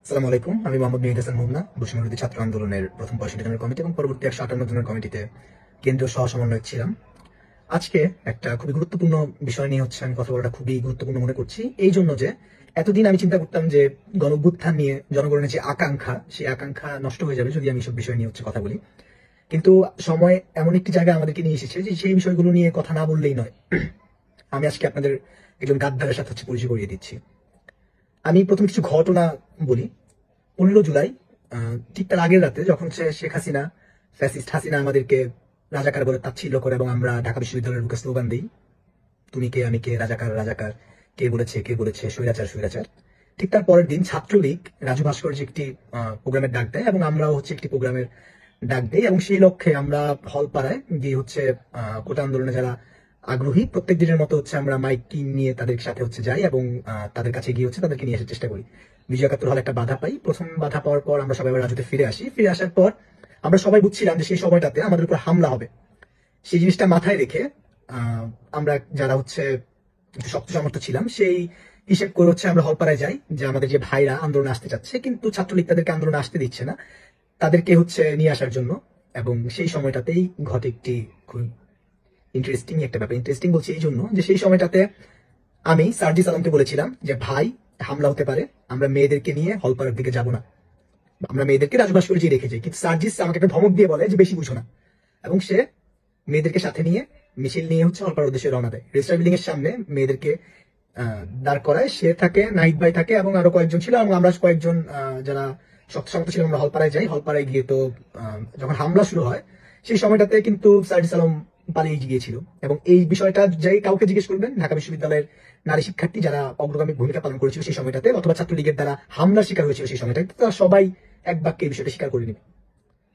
আসসালামু আলাইকুম। আমি মোহাম্মদ মেহেদী হাসান মুন্না, বৈষম্যবিরোধী ছাত্র আন্দোলনের প্রথম 65 জনের কমিটি এবং পরবর্তী 158 জনের কমিটিতে কেন্দ্রীয় সহ সমন্বয়ক ছিলাম। আজকে একটা খুবই গুরুত্বপূর্ণ বিষয় নিয়ে আমি কথা বলাটা খুবই গুরুত্বপূর্ণ মনে করছি, এই জন্য যে এতদিন আমি চিন্তা করতাম যে গণঅভ্যুত্থান নিয়ে জনগণের যে আকাঙ্ক্ষা, সেই আকাঙ্ক্ষা নষ্ট হয়ে যাবে যদি আমি সব বিষয় নিয়ে কথা বলি। কিন্তু সময় এমন একটি জায়গায় আমাদেরকে নিয়ে এসেছে যে সেই বিষয়গুলো নিয়ে কথা না বললেই নয়। আমি আজকে আপনাদের একজন গাদ্দারের সাথে পরিচয় করিয়ে দিচ্ছি। আমি প্রথম কিছু ঘটনা বলি। 15 জুলাই, ঠিক তার আগের রাতে যখন শেখ হাসিনা, ফ্যাসিস্ট হাসিনা আমাদেরকে রাজাকার বলে তাচ্ছিল্য করে এবং আমরা ঢাকা বিশ্ববিদ্যালয়ের বুকে স্লোগান দিই, তুমি কে আমি কে, রাজাকার রাজাকার, কে বলেছে স্বৈরাচার স্বৈরাচার। ঠিক তার পরের দিন ছাত্রলীগ রাজু ভাস্কর্য একটি প্রোগ্রামের ডাক দেয় এবং আমরাও একটি প্রোগ্রামের ডাক দেই এবং সেই লক্ষ্যে আমরা হলপাড়ায় গিয়ে কোটা আন্দোলনে যারা আগ্রহী প্রত্যেক দিনের মতো আমরা মাইকিং নিয়ে তাদের সাথে যাই এবং তাদের কাছে গিয়ে তাদেরকে নিয়ে আসার চেষ্টা করি। বিজয় একাত্তর হলে একটা বাধা পাই। প্রথম বাধা পাওয়ার পর আমরা সবাই আবার রাজুতে ফিরে আসি। ফিরে আসার পর আমরা সবাই বুঝছিলাম যে সেই সময়টাতে আমাদের উপর হামলা হবে। সেই জিনিসটা মাথায় রেখে আমরা যারা একটু শক্ত সামর্থ্য ছিলাম সেই হিসেব করে আমরা হলপাড়ায় যাই যে আমাদের যে ভাইরা আন্দোলনে আসতে চাচ্ছে কিন্তু ছাত্রলীগ তাদেরকে আন্দোলনে আসতে দিচ্ছে না, তাদেরকে নিয়ে আসার জন্য। এবং সেই সময়টাতেই ঘটে একটি খুব ইন্টারেস্টিং একটা ব্যাপার। ইন্টারেস্টিং বলছি এই জন্য যে সেই সময়টাতে আমি সার্জিস আলমকে বলেছিলাম যে ভাই, হামলা হতে পারে, আমরা মেয়েদেরকে নিয়ে হলপাড়ার দিকে যাব না, আমরা মেয়েদেরকে রাজবাস করে রেখে যাই। কিন্তু সার্জিস আমাকে একটা ধমক দিয়ে বলে যে বেশি বুঝো না, এবং সে মেয়েদেরকে সাথে নিয়ে মিছিল নিয়ে হলপাড়ার উদ্দেশ্যে রওনা দেয়। রেজিস্টার বিল্ডিং এর সামনে মেয়েদেরকে দাঁড় করায়। সে থাকে, নাহিদ ভাই থাকে এবং আরো কয়েকজন ছিল এবং আমরা কয়েকজন যারা শক্ত সামর্থ্য ছিলাম আমরা হলপাড়ায় যাই। হলপাড়ায় গিয়ে তো যখন হামলা শুরু হয় সেই সময়টাতে কিন্তু সার্জিস আলম পালিয়ে গিয়েছিল। এবং এই বিষয়টা যাই কাউকে জিজ্ঞেস করবেন, ঢাকা বিশ্ববিদ্যালয়ের নারী শিক্ষার্থী যারা অগ্রগামী ভূমিকা পালন করেছিল সেই সময়টাতে অথবা ছাত্রলীগের দ্বারা হামলার শিকার হয়েছিল সেই সময়টাতে, তারা সবাই এক বাক্যে এই বিষয়টা স্বীকার করে নেবে।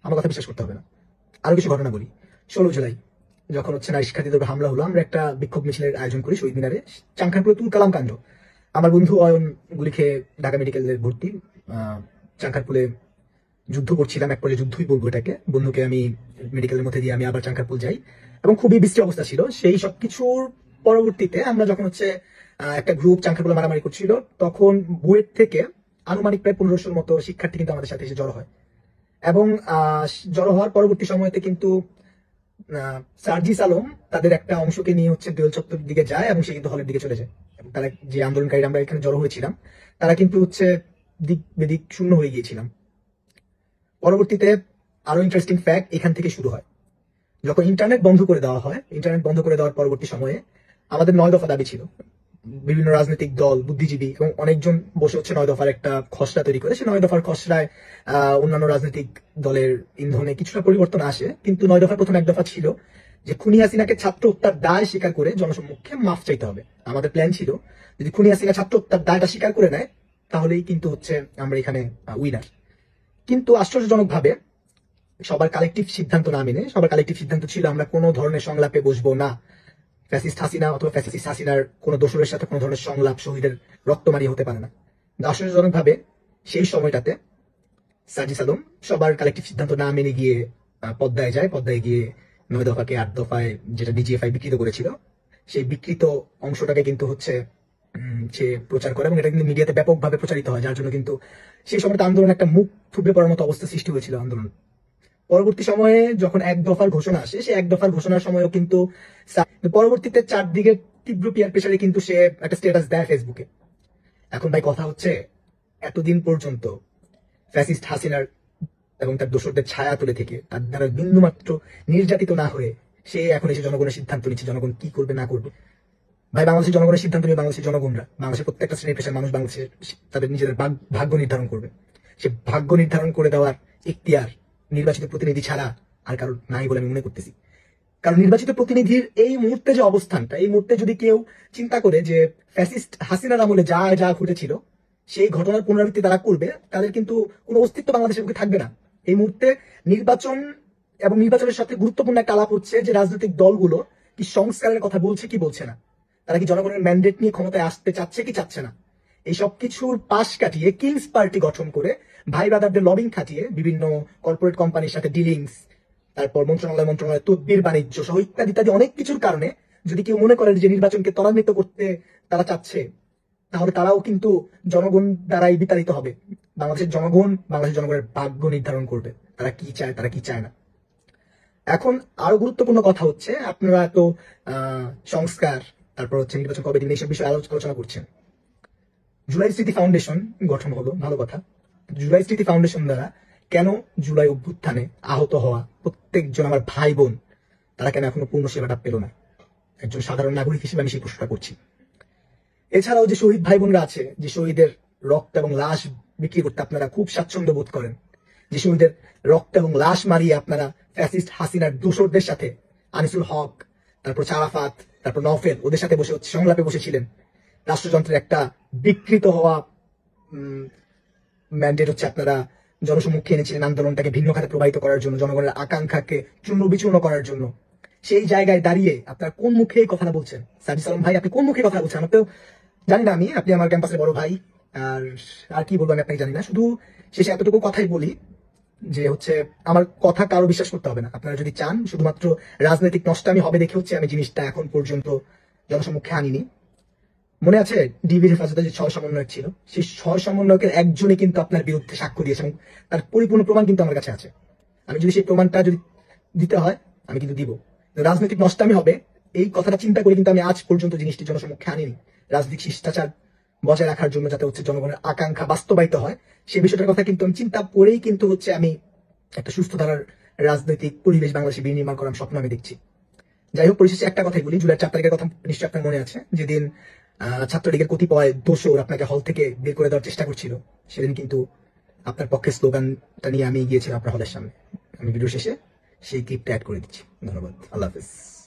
আমার কথা বিশ্বাস করতে হবে না। আরো কিছু ঘটনা বলি। 16 জুলাই যখন নারী শিক্ষার্থীদের হামলা হলো, আমরা একটা বিক্ষোভ মিছিলের আয়োজন করি শহীদ মিনারে। চাংখারপুরে তুল কালাম কাণ্ড। আমার বন্ধু অয়ন গুলি খেয়ে ঢাকা মেডিকেলের ভর্তি। চাংখারপুলে যুদ্ধ করছিলাম, এক পর্যায়ে যুদ্ধই বলবো এটাকে। বন্ধুকে আমি মেডিকেলের মধ্যে দিয়ে আমি আবার চাংখারপুল যাই এবং খুবই বিশ্রী অবস্থা ছিল। সেই সবকিছুর পরবর্তীতে আমরা যখন একটা গ্রুপ চাংখারপুলে মারামারি করছিল, তখন বুয়েট থেকে আনুমানিক প্রায় 1500-র মতো শিক্ষার্থী কিন্তু আমাদের সাথে এসে জড়ো হয়। এবং জড়ো হওয়ার পরবর্তী সময়তে কিন্তু সার্জিস আলম তাদের একটা অংশকে নিয়ে দোয়েল চত্বরের দিকে যায় এবং সে কিন্তু হলের দিকে চলে যায়। এবং তারা যে আন্দোলনকারী আমরা এখানে জড়ো হয়েছিলাম তারা কিন্তু দিক বেদিক শূন্য হয়ে গিয়েছিলাম। পরবর্তীতে আরো ইন্টারেস্টিং ফ্যাক্ট এখান থেকে শুরু হয়। যখন ইন্টারনেট বন্ধ করে দেওয়া হয়, ইন্টারনেট বন্ধ করে দেওয়ার পরবর্তী সময়ে আমাদের 9 দফা দাবি ছিল। বিভিন্ন রাজনৈতিক দল, বুদ্ধিজীবী এবং অনেকজন বসে 9 দফার একটা খসড়া তৈরি করে। সেই 9 দফার খসড়ায় অন্যান্য রাজনৈতিক দলের ইন্ধনে কিছুটা পরিবর্তন আসে, কিন্তু 9 দফার প্রথম এক দফা ছিল যে খুনি হাসিনাকে ছাত্র হত্যার দায় স্বীকার করে জনসম্মুখে মাফ চাইতে হবে। আমাদের প্ল্যান ছিল যদি খুনি হাসিনা ছাত্র হত্যার দায়টা স্বীকার করে নেয় তাহলেই কিন্তু আমরা এখানে উইনার। কিন্তু আশ্চর্যজনক ভাবে সবার কালেকটিভ সিদ্ধান্ত না মেনে, সবার কালেকটিভ সিদ্ধান্ত ছিল আমরা কোনো ধরনের সংলাপে বসবো না। ফ্যাসিস্ট হাসিনা অথবা ফ্যাসিস্ট হাসিনার কোনো দোসরের সাথে কোনো ধরনের সংলাপ শহীদের রক্তমারি হতে পারে না। আশ্চর্যজনক ভাবে সেই সময়টাতে সার্জিস আলম সবার কালেকটিভ সিদ্ধান্ত না মেনে গিয়ে পদ্মায় যায়। পদ্মায় গিয়ে 9 দফাকে 8 দফায় যেটা ডিজিএফআই বিকৃত করেছিল সেই বিকৃত অংশটাকে কিন্তু সে প্রচার করে এবং এটা কিন্তু মিডিয়াতে ব্যাপকভাবে প্রচারিত হয়, যার জন্য কিন্তু সেই সময়টা আন্দোলন একটা মুখ থুবড়ে পড়ার মতো অবস্থা সৃষ্টি হয়েছিল আন্দোলন। পরবর্তী সময়ে যখন 1 দফার ঘোষণা আসে, সেই 1 দফার ঘোষণার সময়ও কিন্তু পরবর্তীতে চারদিকে তীব্র পিয়ার প্রেসারে কিন্তু সে একটা স্ট্যাটাস দেয় ফেসবুকে। এখন ভাই কথা এতদিন পর্যন্ত ফ্যাসিস্ট হাসিনার এবং তার দোসরদের ছায়া তুলে থেকে তার দ্বারা বিন্দুমাত্র নির্যাতিত না হয়ে সে এখন এসে জনগণের সিদ্ধান্ত নিচ্ছে জনগণ কি করবে না করবে। ভাই, বাংলাদেশের জনগণের সিদ্ধান্ত নিয়ে বাংলাদেশের জনগণরা, বাংলাদেশের প্রত্যেকটা শ্রেণী পেশার মানুষ বাংলাদেশের তাদের নিজেদের ভাগ্য নির্ধারণ করবে। সে ভাগ্য নির্ধারণ করে দেওয়ার ইখতিয়ার নির্বাচিত প্রতিনিধি ছাড়া আর কারোর নাই বলে আমি মনে করতেছি। কারণ নির্বাচিত প্রতিনিধির এই মুহূর্তে যে অবস্থানটা, এই মুহূর্তে যদি কেউ চিন্তা করে যে ফ্যাসিস্ট হাসিনার আমলে যা যা ঘটেছিল সেই ঘটনার পুনরাবৃত্তি তারা করবে, তাদের কিন্তু কোনো অস্তিত্ব বাংলাদেশের বুকে থাকবে না। এই মুহূর্তে নির্বাচন এবং নির্বাচনের সাথে গুরুত্বপূর্ণ একটা আলাপ হচ্ছে যে রাজনৈতিক দলগুলো কি সংস্কারের কথা বলছে কি বলছে না, তারা কি জনগণের ম্যান্ডেট নিয়ে ক্ষমতায় আসতে চাচ্ছে কি চাচ্ছে না। এই সব কিছুর পাশ কাটিয়ে কিংস পার্টি গঠন করে ভাই ব্রাদারদের লবিং খাটিয়ে বিভিন্ন কর্পোরেট কোম্পানির সাথে ডিলিংস, তারপর মন্ত্রণালয় তদবির বাণিজ্য সহ ইত্যাদি ইত্যাদি অনেক কিছুর কারণে যদি কেউ মনে করেন যে নির্বাচনকে ত্বরান্বিত করতে তারা চাচ্ছে, তাহলে তারাও কিন্তু জনগণ দ্বারাই বিতাড়িত হবে। বাংলাদেশের জনগণ বাংলাদেশের জনগণের ভাগ্য নির্ধারণ করবে, তারা কি চায় তারা কি চায় না। এখন আরো গুরুত্বপূর্ণ কথা হচ্ছে, আপনারা তো সংস্কার, তারপর হচ্ছে নির্বাচন কবে দিবেন, এইসব বিষয়ে আলোচনা করছেন। জুলাই স্মৃতি ফাউন্ডেশন গঠন হলো, ভালো কথা। জুলাই স্মৃতি ফাউন্ডেশন দ্বারা কেন জুলাই অভ্যুত্থানে আহত হওয়া প্রত্যেকজন আমার ভাই বোন তারা কেন এখনো পূর্ণ সেবাটা পেল না? একজন সাধারণ নাগরিক হিসেবে আমি সেই প্রশ্নটা করছি। এছাড়াও যে শহীদ ভাই বোনরা আছে, যে শহীদের রক্ত এবং লাশ বিক্রি করতে আপনারা খুব স্বাচ্ছন্দ্য বোধ করেন, যে শহীদের রক্ত এবং লাশ মারিয়ে আপনারা ফ্যাসিস্ট হাসিনার দোসরদের সাথে, আনিসুল হক, তারপর আরাফাত, তারপর নওফেল, ওদের সাথে বসে সংলাপে বসেছিলেন। রাষ্ট্রযন্ত্রের একটা বিকৃত হওয়া ম্যান্ডেট হচ্ছে আপনারা জনসম্মুখে এনেছিলেন, আন্দোলনটাকে ভিন্ন খাতে প্রবাহিত করার জন্য, জনগণের আকাঙ্ক্ষাকে চূর্ণ বিচূর্ণ করার জন্য। সেই জায়গায় দাঁড়িয়ে আপনারা কোন মুখে এই কথাটা বলছেন? সাজিদ সালাম ভাই, আপনি কোন মুখে কথা বলছেন? আমার তো জানি না, আপনি আমার ক্যাম্পাসের বড় ভাই, আর আর কি বলবো আমি আপনাকে জানি না। শুধু শেষে এতটুকু কথাই বলি যে হচ্ছে আমার কথা কারো বিশ্বাস করতে হবে না। আপনারা যদি চান শুধুমাত্র রাজনৈতিক নষ্টামি হবে দেখে হচ্ছে আমি জিনিসটা এখন পর্যন্ত জনসম্মুখে আনিনি। মনে আছে ডিবির হেফাজতে যে 6 সমন্বয়ক ছিল, সেই 6 সমন্বয়কের একজনই কিন্তু আপনার বিরুদ্ধে সাক্ষ্য দিয়েছে এবং তার পরিপূর্ণ প্রমাণ কিন্তু আমার কাছে আছে। আমি যদি সেই প্রমাণটা যদি দিতে হয় আমি কিন্তু দিব। রাজনৈতিক নষ্টামি হবে এই কথাটা চিন্তা করে কিন্তু আমি আজ পর্যন্ত জিনিসটি জনসম্মুখে আনিনি। রাজনৈতিক শিষ্টাচার বজায় রাখার জন্য, যাতে হচ্ছে জনগণের আকাঙ্ক্ষা বাস্তবায়িত হয়, সেই বিষয়টার কথা কিন্তু আমি চিন্তা করেই কিন্তু হচ্ছে আমি একটা সুস্থ ধারার রাজনৈতিক পরিবেশ বাংলাদেশে বিনির্মাণ করার স্বপ্ন আমি দেখছি। যাই হোক, পরিশেষে একটা কথাই বলি, জুলাই 4 তারিখের কথা নিশ্চয়ই আপনার মনে আছে, যেদিন ছাত্রলীগের কতিপয় দোষর আপনাকে হল থেকে বের করে দেওয়ার চেষ্টা করছিল, সেদিন কিন্তু আপনার পক্ষে স্লোগানটা নিয়ে আমি গিয়েছিলাম আপনার হলের সামনে। আমি ভিডিও শেষে সেই ক্লিপটা অ্যাড করে দিচ্ছি। ধন্যবাদ, আল্লাহ হাফিজ।